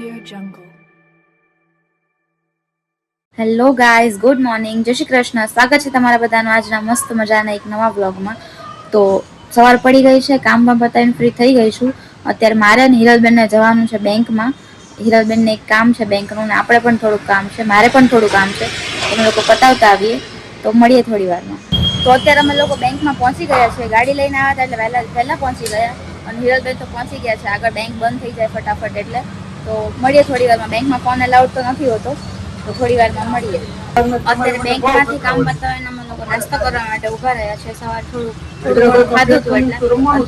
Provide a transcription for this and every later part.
Audio Jungle. Hello guys, good morning, જય શ્રી કૃષ્ણ. સ્વાગત છે તમારા બધાનું આજના મસ્ત મજાના એક નવા વ્લોગમાં. તો સવાર પડી ગઈ છે, કામમાં બતાવીને ફ્રી થઈ ગઈ છું. અત્યારે મારે ને હિરલબેનને જવાનું છે બેંકમાં. હિરલબેનને એક કામ છે બેંકનું, ને આપણે પણ થોડુંક કામ છે, મારે પણ થોડું કામ છે. અમે લોકો પતાવતા આવીએ તો મળીએ થોડી વારમાં. તો અત્યારે અમે લોકો બેંકમાં પહોંચી ગયા છે. ગાડી લઈને આવ્યા હતા એટલે વહેલા પહોંચી ગયા, અને હિરલબેન તો પહોંચી ગયા છે. આગળ બેંક બંધ થઈ જાય ફટાફટ એટલે તો મળીએ થોડી વારમાં. બેંકમાં ફોન અલાઉડ તો નથી હોતો, તો થોડી વારમાં મળીએ. અત્યારે બેંકમાંથી કામ બતાવીને અમે લોકો નાસ્તો કરવા માટે ઉભા રહ્યા છે. સવાર થોડું ખાધું હતું એટલે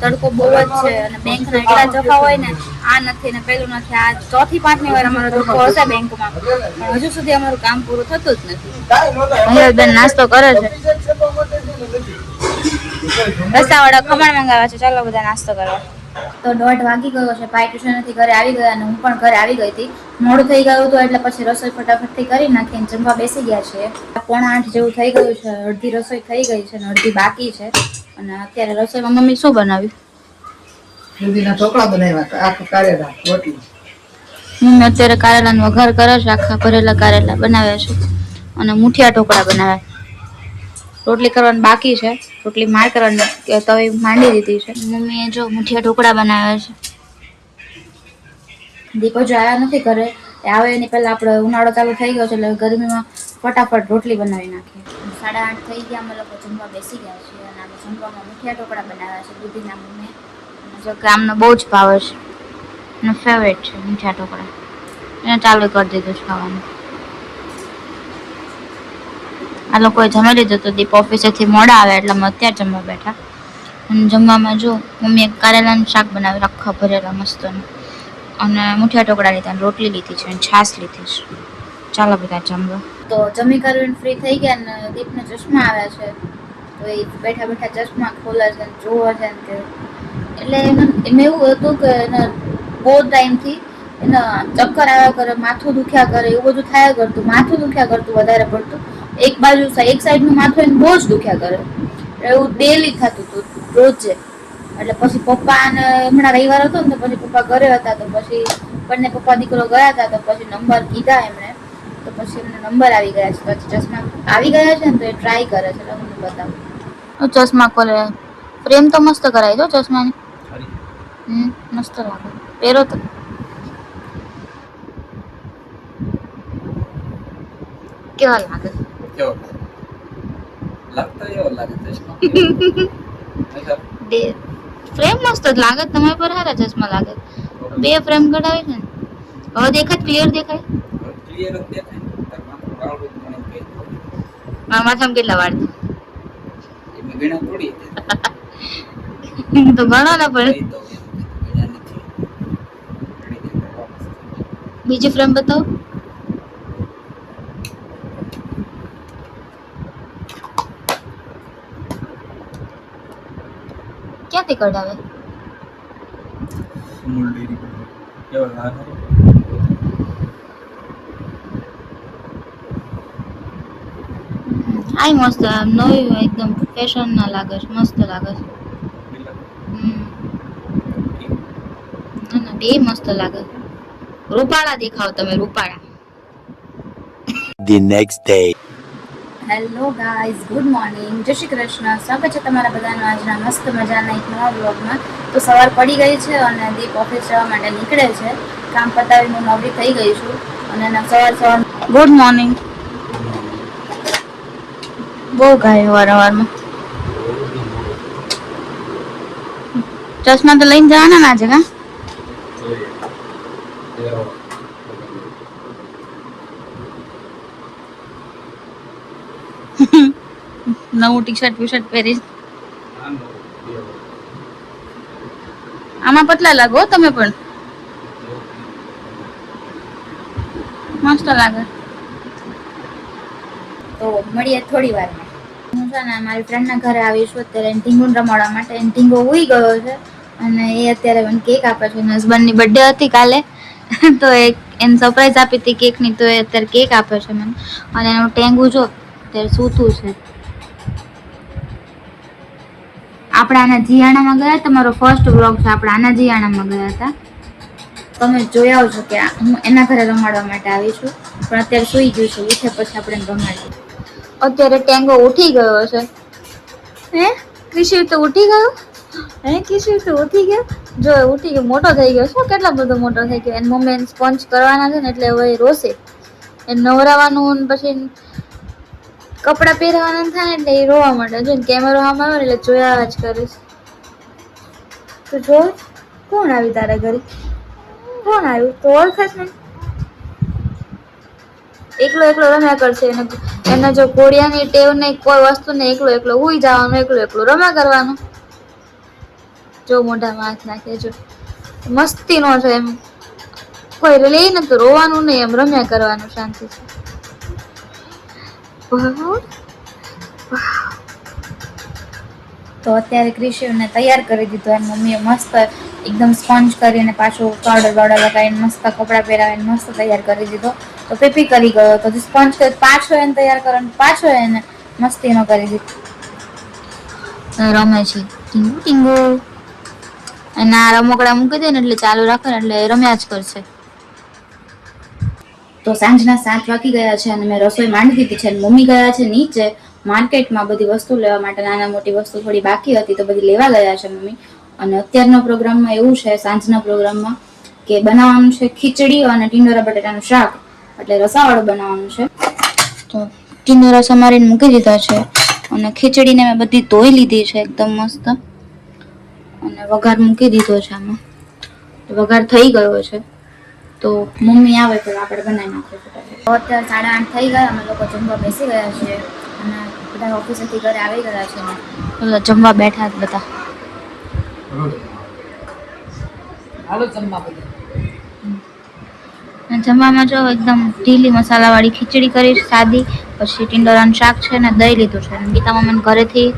તડકો બહુ જ છે, અને બેંકના એટલા જફા હોય ને, આ નથી ને પેલું નથી. આ ચોથી પાંચમી વાર અમારો ધક્કો હશે બેંકમાં, પણ હજુ સુધી અમારું કામ પૂરું થતું જ નથી. બેન નાસ્તો કરે છે. રસ્તાવાળા ખમણ મંગાવ્યા છે, ચાલો બધા નાસ્તો કરવા. તો 1:30 વાગી ગયો છે. ભાઈ ટ્યુશનથી ઘરે આવી ગયા અને હું પણ ઘરે આવી ગઈ હતી. મોડું થઈ ગયું હતું એટલે પછી રસોઈ ફટાફટથી કરી નાખીને જમવા બેસી ગયા છે. 7:45 જેવું થઈ ગયું છે. અડધી રસોઈ થઈ ગઈ છે અને અડધી બાકી છે. અને અત્યારે રસોઈમાં મમ્મી શું બનાવ્યું? દૂધીના ઢોકળા બનાવ્યા, આખા કારેલા રોટલી. મમ્મી અત્યારે કારેલાનો વઘાર કરે છે. આખા ભરેલા કારેલા બનાવ્યા છે અને મુઠિયા ઢોકળા બનાવ્યા. રોટલી કરવાની બાકી છે. રોટલી માર કરવાની તવી માંડી દીધી છે. મમ્મીએ જો મુઠિયા ઢોકળા બનાવ્યા છે. દીપો જો આવ્યા નથી ઘરે, આવે એની પહેલા આપણે ઉનાળો ચાલુ થઈ ગયો છે એટલે ગરમીમાં ફટાફટ રોટલી બનાવી નાખીએ. 8:30 થઈ ગયા, અમે લોકો જમવા બેસી ગયા છીએ અને અમે જમવામાં મુઠિયા ઢોકળા બનાવ્યા છે દૂધીના મમ્મી. જો કે આમને બહુ જ ભાવે છે, એનો ફેવરેટ છે મુઠિયા ઢોકળા. એને ચાલુ કરી દીધું છે ખાવાનું. આ લોકોએ જમી લીધું તો દીપ ઓફિસેથી મોડા આવે એટલે અમે અત્યારે જમવા બેઠા. અને જમવામાં જો મમ્મીએ કારેલાનું શાક બનાવ્યું, આખા ભરેલા મસ્તનું, અને મુઠિયા ઢોકળા લીધા, રોટલી લીધી છે અને છાશ લીધી છે. ચાલો બધા જમવા. તો જમી કરીને ફ્રી થઈ ગયા ને દીપને ચશ્મા આવ્યા છે, તો એ બેઠા બેઠા ચશ્મા ખોલે છે, જોવે છે ને એટલે એને એવું હતું કે એને બહુ ટાઈમથી એના ચક્કર આવ્યા કરે, માથું દુખ્યા કરે, એવું બધું થયા કરતું. માથું દુખ્યા કરતું વધારે પડતું. એક સાઈડનું માથું એને બહુ જ દુખ્યા કરે, એવું ડેલી થતું હતું રોજે. એટલે પછી પપ્પાને હમણાં રવિવાર હતો ને, તો પછી પપ્પા ઘરે હતા, તો પછી બંને પપ્પા દીકરો ગયા હતા, તો પછી નંબર કીધા એમણે, તો પછી એમને નંબર આવી ગયા છે. પછી ચશ્મા આવી ગયા છે ને, તો એ ટ્રાય કરે છે. તમને બતાવું ચશ્મા ખોલે. ફ્રેમ તો મસ્ત કરાવી દો ચશ્માની. મસ્ત લાગે. પહેરો તો કેવા લાગે? ફ્રેમ મસ્ત જ લાગે. તમારા પર સારા ચશ્મા લાગે. 2 ફ્રેમ કઢાવી છે ને, હવે દેખાય ક્લિયર દેખાય. મારા માથામાં કેટલા વાળ તો ગણો ને પડે. બીજી ફ્રેમ બતાવો. ક્યાંથી કઢાવે? આઈ મસ્ત નવી એકદમ ફેશન ના લાગે છે, મસ્ત લાગે છે. ના બે મસ્ત લાગે. રૂપાળા દેખાવ તમે, રૂપાળા. The next day. Hello guys, good morning, જય શ્રી કૃષ્ણ. સ્વાગત છે તમારા બધાનું આજના મસ્ત મજાના એક નવા વ્લોગમાં. તો સવાર પડી ગઈ છે અને દીપ ઓફિસ જવા માટે નીકળે છે. કામ પતાવીને હું નવરી થઈ ગઈ છું અને એના સવાર ગુડ મોર્નિંગ. બહુ ગાય વારવારમાં. ચશ્મા તો લઈને જવાના ના છે કા? નવું ટી-શર્ટ પહેરી. આમાં પતલા લાગો તમે પણ. મસ્ત લાગે. તો મળીએ થોડી વારમાં. હું છે ને મારી ફ્રેન્ડના ઘરે આવીશું અત્યારે ઢીંગુન રમાડવા માટે. ઢીંગો ઉઈ ગયો છે અને એ અત્યારે મને કેક આપે છે. હસબન્ડની બર્થડે હતી કાલે, તો એને સરપ્રાઈઝ આપી હતી કેકની, તો એ અત્યારે કેક આપે છે મને. અને એનું ટેંગું જો અત્યારે સૂતું છે. આપણે આના જીયાણામાં ગયા, તમારો ફર્સ્ટ વ્લોગ છે. આપણે આના જીયાણામાં ગયા હતા. તમે જોઈ આવજો કે હું એના ઘરે રમાડવા માટે આવી છું, પણ અત્યારે સૂઈ ગયું છું. ઉઠે પછી આપણે રમાડીએ. અત્યારે ટેંગો ઉઠી ગયો છે. હે ક્રિશિવ તો ઉઠી ગયો. ક્રિશિવ તો ઉઠી ગયો. જો ઉઠી ગયો, મોટો થઈ ગયો છે. કેટલો બધો મોટો થઈ ગયો. એની મમ્મી એને સ્પંચ કરવાના છે ને એટલે હવે રોશે. એને નવરાવાનું પછી કપડાં પહેરવાના થાય ને એટલે એ રોવા માંડે. જો કેમેરો સામે આવે એટલે જોયા જ કરીશ. તો જો કોણ આવી તારા ઘરે? કોણ આવ્યું? તો ઓળખાશ ને? એકલો એકલો રમ્યા કરશે. એને જો ઘોડિયાની ટેવ નહીં, કોઈ વસ્તુ ને એકલો એકલો હુઈ જવાનું, એકલો એકલો રમ્યા કરવાનું. જો મોઢામાં હાથ નાખે. જો મસ્તી નો છે એમ. કોઈ લે ને તો રોવાનું નહીં, એમ રમ્યા કરવાનું શાંતિથી. તો અત્યારે ક્રિશિવને તૈયાર કરી દીધો. એની મમ્મીએ મસ્ત એકદમ સ્પંજ કરીને પાછું પાવડર બાવડર લગાવીને મસ્ત કપડાં પહેરાવીને મસ્ત તૈયાર કરી દીધો. તો પીપી કરી ગયો તો સ્પંજ કરી પાછો એને તૈયાર કરવાનો, પાછો એને મસ્તીનો કરી દીધો. રમે છે ટીંગુ ટીંગુ. અને આ રમકડા મૂકી દે ને એટલે ચાલુ રાખે ને એટલે રમ્યા જ કરશે. તો સાંજના 7 વાગી ગયા છે અને મેં રસોઈ માંડી દીધી છે. મમ્મી ગયા છે નીચે માર્કેટમાં બધી વસ્તુ લેવા માટે. નાના મોટી વસ્તુ થોડી બાકી હતી તો બધી લેવા ગયા છે મમ્મી. અને અત્યારના પ્રોગ્રામમાં એવું છે, સાંજના પ્રોગ્રામમાં, કે બનાવવાનું છે ખીચડી અને ટીંડોરા બટેટાનું શાક, એટલે રસાવાળું બનાવવાનું છે. તો ટીંડોરા સમારીને મૂકી દીધા છે અને ખીચડીને મેં બધી ધોઈ લીધી છે એકદમ મસ્ત, અને વઘાર મૂકી દીધો છે. આમાં વઘાર થઈ ગયો છે. તો મમ્મી આવે તો આપણે બનાવી નાખીશું. અત્યારે 8:30 થઈ ગયા. અમે લોકો જમવા બેસી ગયા છીએ અને બધા ઓફિસેથી ઘરે આવી ગયા છે ને જમવા બેઠા જ બધા. હાલો જમવા બધા. જમવામાં જો એકદમ ઢીલી મસાલાવાળી ખીચડી કરી સાદી, પછી ટીંડોરાનું શાક છે ને દહીં લીધું છે. ગીતા મમ્મીને ઘરેથી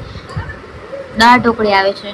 દાળ ઢોકળી આવે છે.